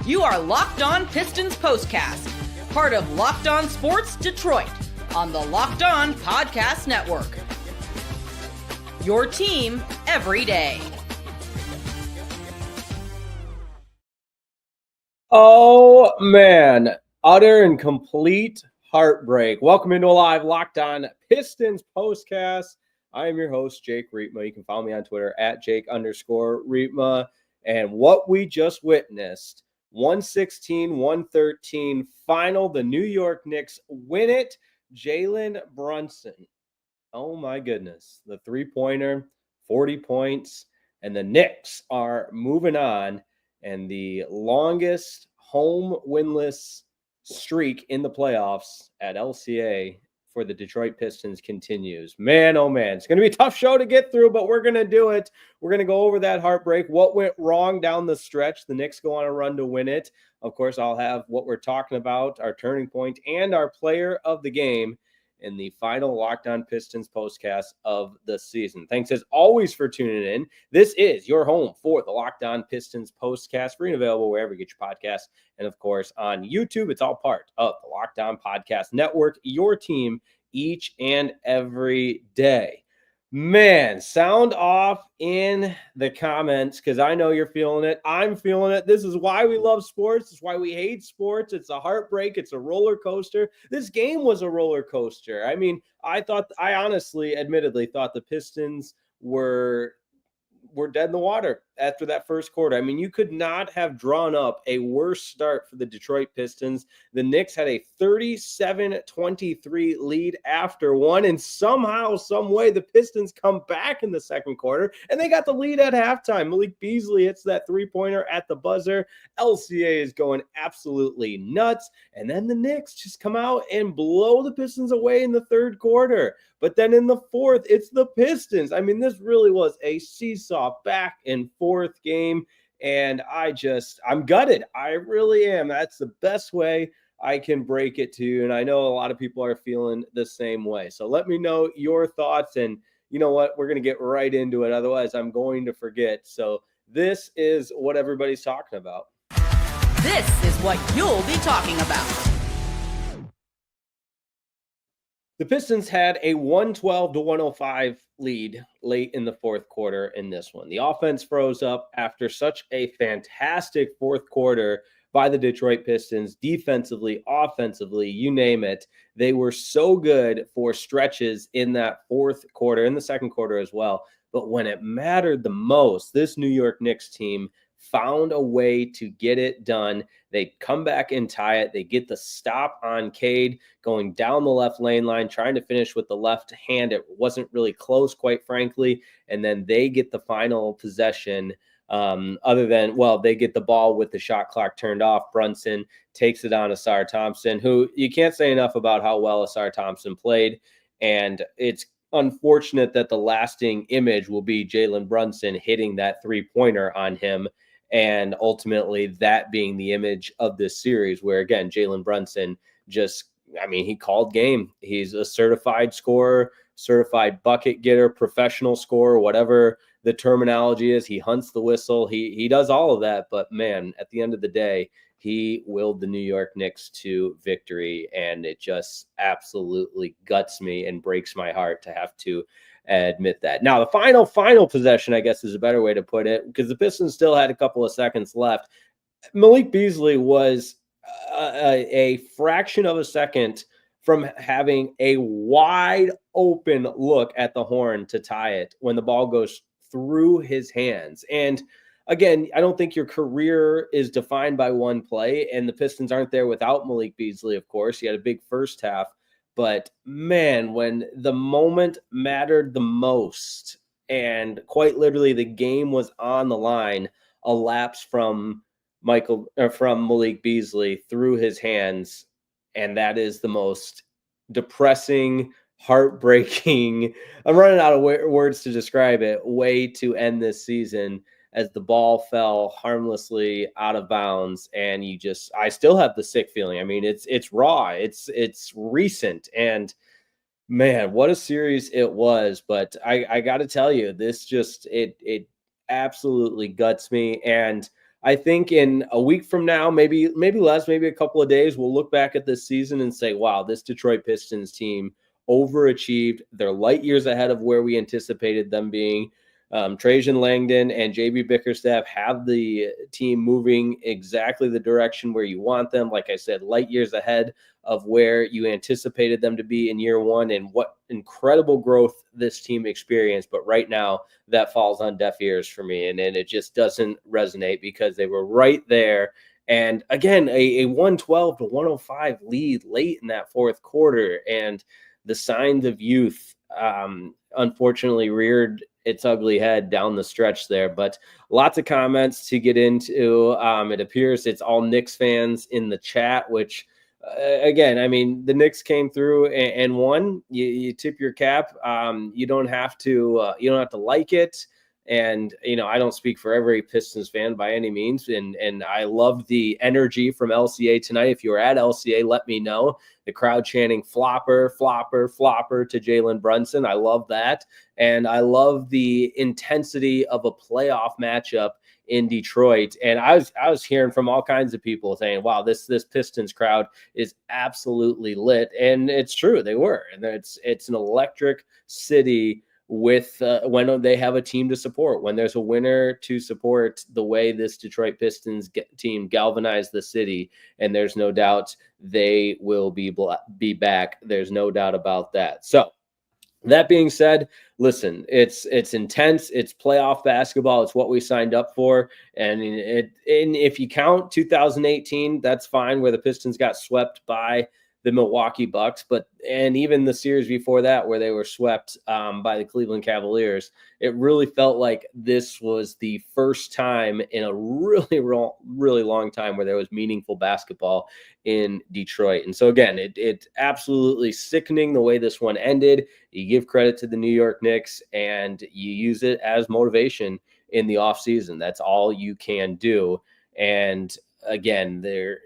You are Locked On Pistons Postcast, part of Locked On Sports Detroit on the Locked On Podcast Network. Your team every day. Oh, man. Utter and complete heartbreak. Welcome into a live Locked On Pistons Postcast. I am your host, Jake Riepma. You can follow me on Twitter at Jake_Riepma. And what we just witnessed, 116-113 final. The New York Knicks win it. Jalen Brunson. Oh, my goodness. The three-pointer, 40 points. And the Knicks are moving on. And the longest home winless streak in the playoffs at LCA for the Detroit Pistons continues. Man, oh man, it's going to be a tough show to get through, but we're going to do it. We're going to go over that heartbreak, what went wrong down the stretch. The Knicks go on a run to win it. Of course, I'll have what we're talking about, our turning point, and our player of the game in the final Locked On Pistons postcast of the season. Thanks as always for tuning in. This is your home for the Locked On Pistons postcast, free and available wherever you get your podcasts. And of course, on YouTube, it's all part of the Locked On Podcast Network, your team each and every day. Man, sound off in the comments because I know you're feeling it. I'm feeling it. This is why we love sports. It's why we hate sports. It's a heartbreak. It's a roller coaster. This game was a roller coaster. I mean, I honestly, admittedly, thought the Pistons were dead in the water after that first quarter. I mean, you could not have drawn up a worse start for the Detroit Pistons. The Knicks had a 37-23 lead after one, and somehow, some way, the Pistons come back in the second quarter, and they got the lead at halftime. Malik Beasley hits that three-pointer at the buzzer. LCA is going absolutely nuts, and then the Knicks just come out and blow the Pistons away in the third quarter. But then in the fourth, it's the Pistons. I mean, this really was a seesaw back and forth game, and I'm gutted. I really am. That's the best way I can break it to you, and I know a lot of people are feeling the same way. So let me know your thoughts, and you know what? We're going to get right into it. Otherwise, I'm going to forget. So this is what everybody's talking about. This is what you'll be talking about. The Pistons had a 112-105 lead late in the fourth quarter in this one. The offense froze up after such a fantastic fourth quarter by the Detroit Pistons, defensively, offensively, you name it. They were so good for stretches in that fourth quarter, in the second quarter as well. But when it mattered the most, this New York Knicks team found a way to get it done. They come back and tie it. They get the stop on Cade going down the left lane line, trying to finish with the left hand. It wasn't really close, quite frankly. And then they get the final possession. They get the ball with the shot clock turned off. Brunson takes it on Ausar Thompson, who you can't say enough about how well Ausar Thompson played. And it's unfortunate that the lasting image will be Jalen Brunson hitting that three-pointer on him. And ultimately that being the image of this series where, again, Jalen Brunson he called game. He's a certified scorer, certified bucket getter, professional scorer, whatever the terminology is. He hunts the whistle. He does all of that. But, man, at the end of the day, he willed the New York Knicks to victory. And it just absolutely guts me and breaks my heart to have to admit that. Now, the final possession, I guess, is a better way to put it, because the Pistons still had a couple of seconds left. Malik Beasley was a fraction of a second from having a wide open look at the horn to tie it when the ball goes through his hands. And again, I don't think your career is defined by one play, and the Pistons aren't there without Malik Beasley, of course. He had a big first half. But, man, when the moment mattered the most and quite literally the game was on the line, a lapse from Malik Beasley through his hands, and that is the most depressing, heartbreaking, I'm running out of words to describe it, way to end this season, as the ball fell harmlessly out of bounds. And I still have the sick feeling. I mean, it's raw, it's recent, and man, what a series it was. But I got to tell you, this it absolutely guts me. And I think in a week from now, maybe less, maybe a couple of days, we'll look back at this season and say, wow, this Detroit Pistons team overachieved. They're light years ahead of where we anticipated them being. Trajan Langdon and JB Bickerstaff have the team moving exactly the direction where you want them. Like I said, light years ahead of where you anticipated them to be in year one, and what incredible growth this team experienced. But right now, that falls on deaf ears for me, and it just doesn't resonate because they were right there. And again, a 112 to 105 lead late in that fourth quarter, and the signs of youth unfortunately reared its ugly head down the stretch there. But lots of comments to get into. It appears it's all Knicks fans in the chat, which again, I mean, the Knicks came through and won. You tip your cap. You don't have to like it. And, I don't speak for every Pistons fan by any means. And I love the energy from LCA tonight. If you were at LCA, let me know. The crowd chanting flopper, flopper, flopper to Jalen Brunson. I love that. And I love the intensity of a playoff matchup in Detroit. And I was hearing from all kinds of people saying, wow, this Pistons crowd is absolutely lit. And it's true, they were. And it's an electric city with when they have a team to support, when there's a winner to support, the way this Detroit Pistons team galvanized the city. And there's no doubt they will be back. There's no doubt about that. So that being said, listen, it's intense. It's playoff basketball. It's what we signed up for. And if you count 2018, that's fine, where the Pistons got swept by the Milwaukee Bucks, and even the series before that, where they were swept by the Cleveland Cavaliers. It really felt like this was the first time in a really long time where there was meaningful basketball in Detroit. And so again, it absolutely sickening the way this one ended. You give credit to the New York Knicks and you use it as motivation in the offseason. That's all you can do. And again, they're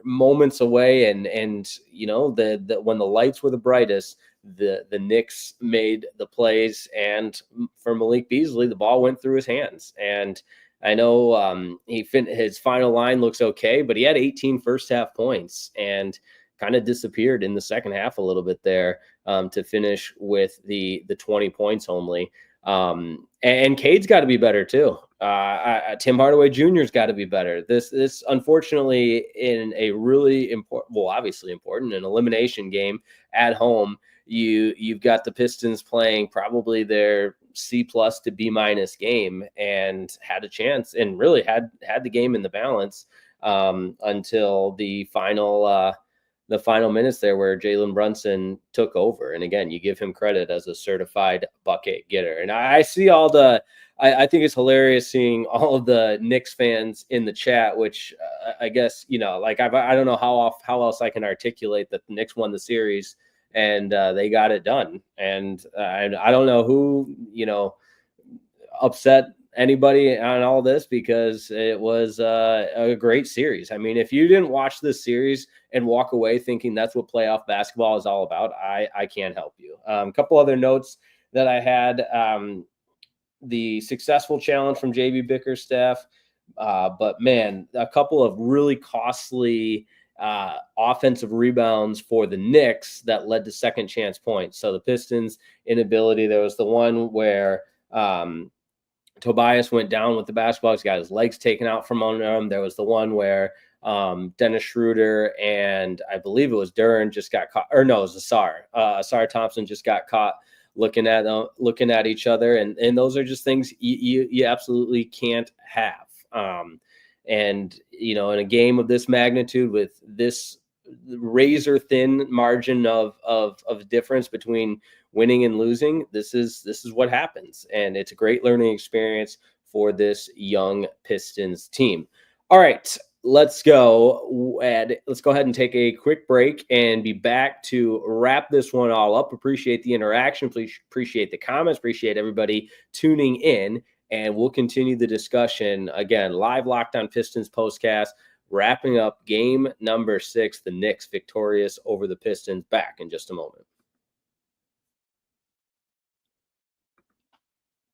moments away, and the when the lights were the brightest, the Knicks made the plays, and for Malik Beasley, the ball went through his hands. And I know his final line looks okay, but he had 18 first half points and kind of disappeared in the second half a little bit there to finish with the 20 points only. And Cade's got to be better too. Tim Hardaway Jr.'s got to be better. This unfortunately in a really important, well, obviously important, an elimination game at home. You've got the Pistons playing probably their C+ to B- game, and had a chance, and really had the game in the balance until the final minutes there, where Jalen Brunson took over. And again, you give him credit as a certified bucket getter. And I see I think it's hilarious seeing all of the Knicks fans in the chat, which I guess, like I don't know how else I can articulate that the Knicks won the series and they got it done. And I don't know who, upset anybody on all this, because it was a great series. I mean, if you didn't watch this series and walk away thinking that's what playoff basketball is all about, I can't help you. A couple other notes that I had. The successful challenge from JB Bickerstaff, but man, a couple of really costly offensive rebounds for the Knicks that led to second chance points. So the Pistons' inability, there was the one where Tobias went down with the basketball. He's got his legs taken out from under him. There was the one where Dennis Schroeder and I believe it was Duran just got caught, or no, it was Asar Thompson just got caught looking at each other, and those are just things you absolutely can't have. And in a game of this magnitude, with this razor thin margin of difference between winning and losing, this is what happens, and it's a great learning experience for this young Pistons team. All right, let's go ahead and take a quick break and be back to wrap this one all up. Appreciate the interaction. Please appreciate the comments. Appreciate everybody tuning in, and we'll continue the discussion again. Live Locked On Pistons postcast, wrapping up game number 6. The Knicks victorious over the Pistons. Back in just a moment.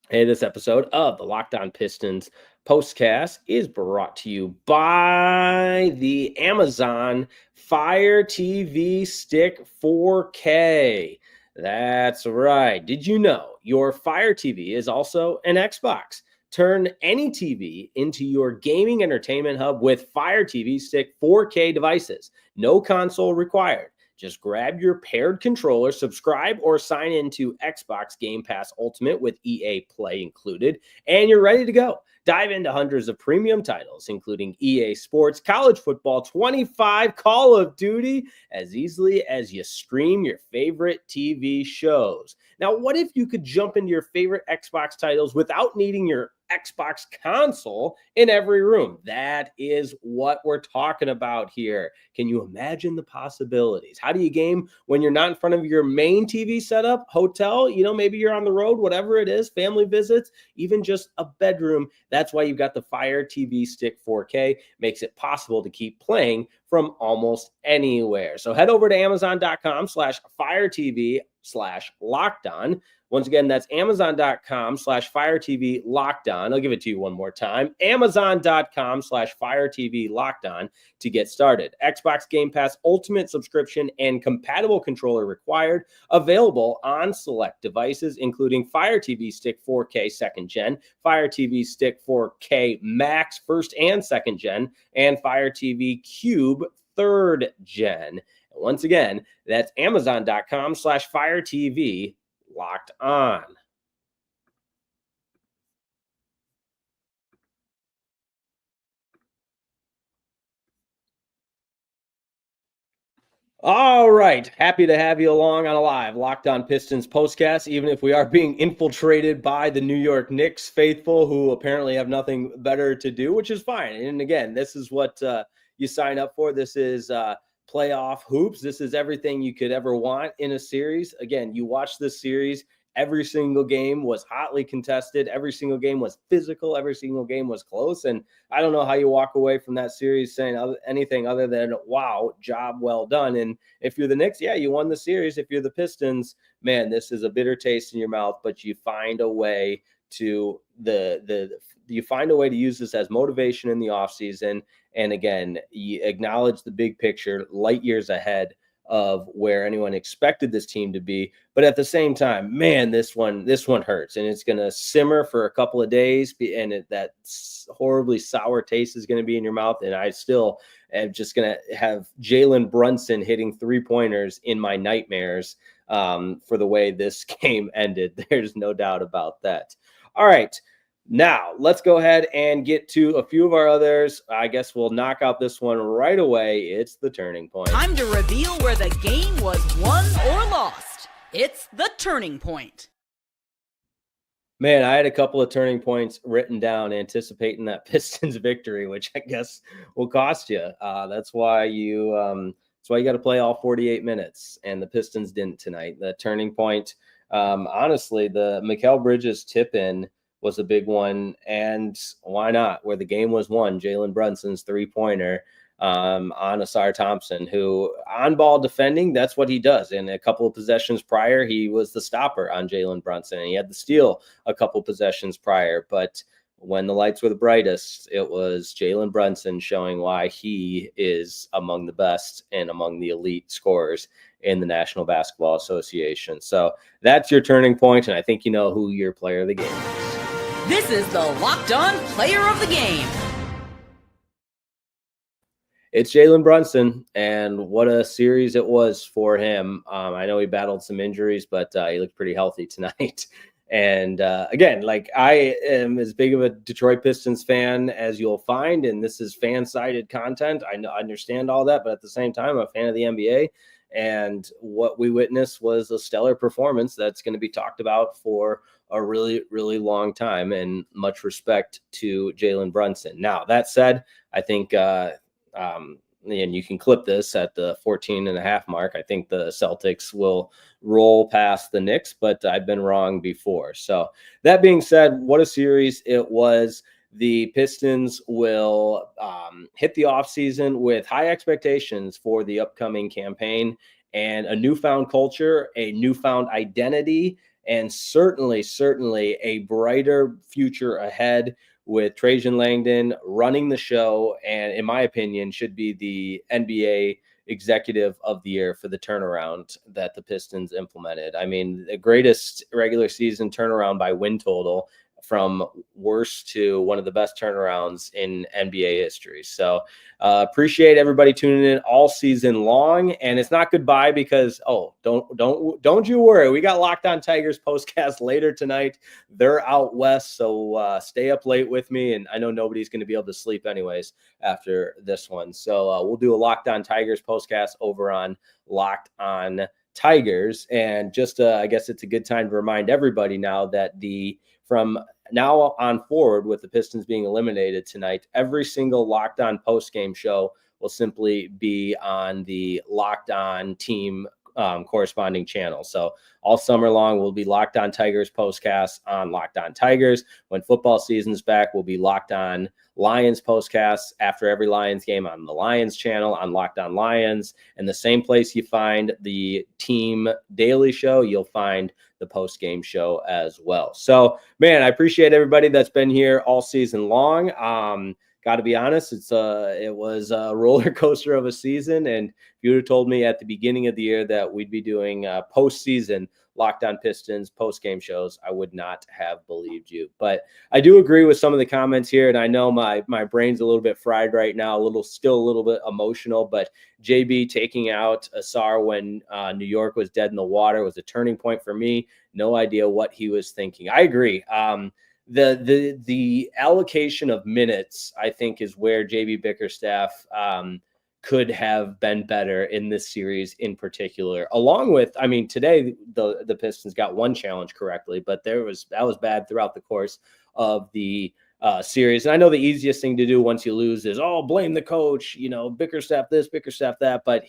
Hey, this episode of the Locked On Pistons POSTCAST is brought to you by the Amazon Fire TV Stick 4K. That's right. Did you know your Fire TV is also an Xbox? Turn any TV into your gaming entertainment hub with Fire TV Stick 4K devices. No console required. Just grab your paired controller, subscribe or sign into Xbox Game Pass Ultimate with EA Play included, and you're ready to go. Dive into hundreds of premium titles, including EA Sports, College Football 25, Call of Duty, as easily as you stream your favorite TV shows. Now, what if you could jump into your favorite Xbox titles without needing your Xbox console in every room? That is what we're talking about here. Can you imagine the possibilities? How do you game when you're not in front of your main TV setup, hotel, maybe you're on the road, whatever it is, family visits, even just a bedroom? That's why you've got the Fire TV Stick 4K. Makes it possible to keep playing from almost anywhere. So head over to amazon.com/firetv/lockedon. Once again, that's amazon.com/firetv/lockedon. I'll give it to you one more time. Amazon.com/firetv/lockedon to get started. Xbox Game Pass Ultimate subscription and compatible controller required. Available on select devices, including Fire TV Stick 4K 2nd Gen, Fire TV Stick 4K Max 1st and 2nd Gen, and Fire TV Cube 3rd Gen. Once again, that's amazon.com/firetv locked on. All right. Happy to have you along on a live Locked On Pistons postcast, even if we are being infiltrated by the New York Knicks faithful who apparently have nothing better to do, which is fine. And again, this is what you sign up for. This is playoff hoops. This is everything you could ever want in a series. Again, you watch this series. Every single game was hotly contested. Every single game was physical. Every single game was close. And I don't know how you walk away from that series saying anything other than, wow, job well done. And if you're the Knicks, yeah, you won the series. If you're the Pistons, man, this is a bitter taste in your mouth, but you find a way to you find a way to use this as motivation in the offseason. And again, you acknowledge the big picture, light years ahead of where anyone expected this team to be. But at the same time, man, this one hurts, and it's going to simmer for a couple of days, and that horribly sour taste is going to be in your mouth. And I still am just going to have Jalen Brunson hitting 3-pointers in my nightmares for the way this game ended. There's no doubt about that. All right. Now, let's go ahead and get to a few of our others. I guess we'll knock out this one right away. It's the turning point. Time to reveal where the game was won or lost. It's the turning point. Man, I had a couple of turning points written down anticipating that Pistons victory, which I guess will cost you. That's why you got to play all 48 minutes, and the Pistons didn't tonight. The turning point, honestly, the Mikal Bridges tip-in was a big one, and why not? Where the game was won, Jalen Brunson's 3-pointer on Asar Thompson, who on ball defending, that's what he does. And a couple of possessions prior, he was the stopper on Jalen Brunson, and he had the steal a couple possessions prior. But when the lights were the brightest, it was Jalen Brunson showing why he is among the best and among the elite scorers in the National Basketball Association. So that's your turning point, and I think you know who your player of the game is. This is the Locked On Player of the Game. It's Jalen Brunson, and what a series it was for him. I know he battled some injuries, but he looked pretty healthy tonight. And again, like, I am as big of a Detroit Pistons fan as you'll find, and this is fan-sided content. I understand all that, but at the same time, I'm a fan of the NBA. And what we witnessed was a stellar performance that's going to be talked about for a really, really long time, and much respect to Jalen Brunson. Now, that said, I think, and you can clip this at the 14.5 mark, I think the Celtics will roll past the Knicks, but I've been wrong before. So that being said, what a series it was. The Pistons will hit the offseason with high expectations for the upcoming campaign and a newfound culture, a newfound identity, and certainly a brighter future ahead with Trajan Langdon running the show, and in my opinion, should be the NBA executive of the year for the turnaround that the Pistons implemented. I mean, the greatest regular season turnaround by win total, from worst to one of the best turnarounds in NBA history. So appreciate everybody tuning in all season long. And it's not goodbye because, don't you worry. We got Locked On Tigers postcast later tonight. They're out west, so stay up late with me. And I know nobody's going to be able to sleep anyways after this one. So we'll do a Locked On Tigers postcast over on Locked On Tigers. And just, I guess it's a good time to remind everybody now that from now on forward, with the Pistons being eliminated tonight, every single Locked On post-game show will simply be on the Locked On team corresponding channel. So all summer long, we'll be Locked On Tigers postcasts on Locked On Tigers. When football season's back, we'll be Locked On Lions postcasts after every Lions game on the Lions channel on Locked On Lions. And the same place you find the team daily show, you'll find the post-game show as well. So, man, I appreciate everybody that's been here all season long. Got to be honest, it was a roller coaster of a season. And if you would have told me at the beginning of the year that we'd be doing postseason Locked On Pistons post-game shows, I would not have believed you. But I do agree with some of the comments here, and I know my brain's a little bit fried right now, still a little bit emotional, but JB taking out Asar when New York was dead in the water was a turning point for me. No idea what he was thinking. I agree. The allocation of minutes, I think, is where JB Bickerstaff could have been better in this series in particular, along with, I mean, today the Pistons got one challenge correctly, but that was bad throughout the course of the series. And I know the easiest thing to do once you lose is, blame the coach, Bickerstaff this, Bickerstaff that. But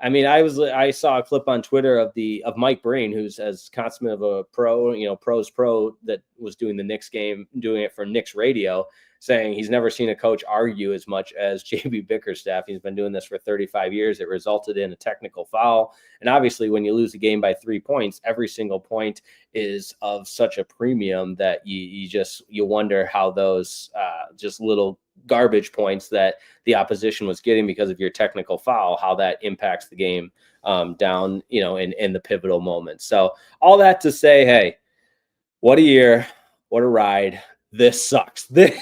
I saw a clip on Twitter of Mike Breen, who's as consummate of a pro, pros pro, that was doing the Knicks game, doing it for Knicks radio, saying he's never seen a coach argue as much as JB Bickerstaff. He's been doing this for 35 years. It resulted in a technical foul. And obviously, when you lose a game by 3 points, every single point is of such a premium that you wonder how those just little garbage points that the opposition was getting because of your technical foul, how that impacts the game down, in the pivotal moments. So all that to say, hey, what a year, what a ride. This sucks. This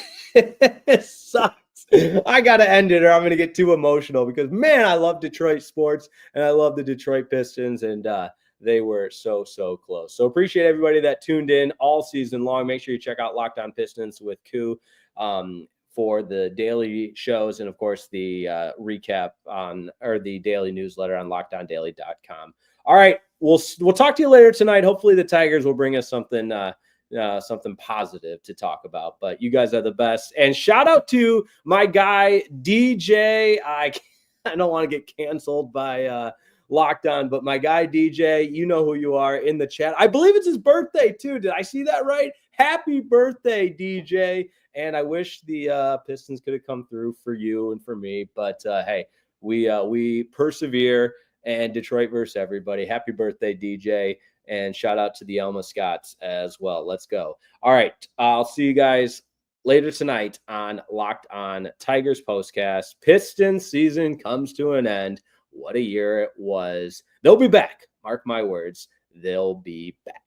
sucks. I got to end it or I'm going to get too emotional because, man, I love Detroit sports and I love the Detroit Pistons, and they were so close. So appreciate everybody that tuned in all season long. Make sure you check out Locked On Pistons with Koo for the daily shows and, of course, the recap the daily newsletter on LockedOnDaily.com. All right, we'll talk to you later tonight. Hopefully the Tigers will bring us something positive to talk about, but you guys are the best. And shout out to my guy DJ. I don't want to get canceled by Locked On, but my guy DJ, you know who you are in the chat. I believe it's his birthday too. Did I see that right? Happy birthday, DJ. And I wish the Pistons could have come through for you and for me, but hey, we persevere. And Detroit versus everybody. Happy birthday, DJ. And shout out to the Elma Scotts as well. Let's go. All right. I'll see you guys later tonight on Locked On Tigers postcast. Pistons season comes to an end. What a year it was. They'll be back. Mark my words. They'll be back.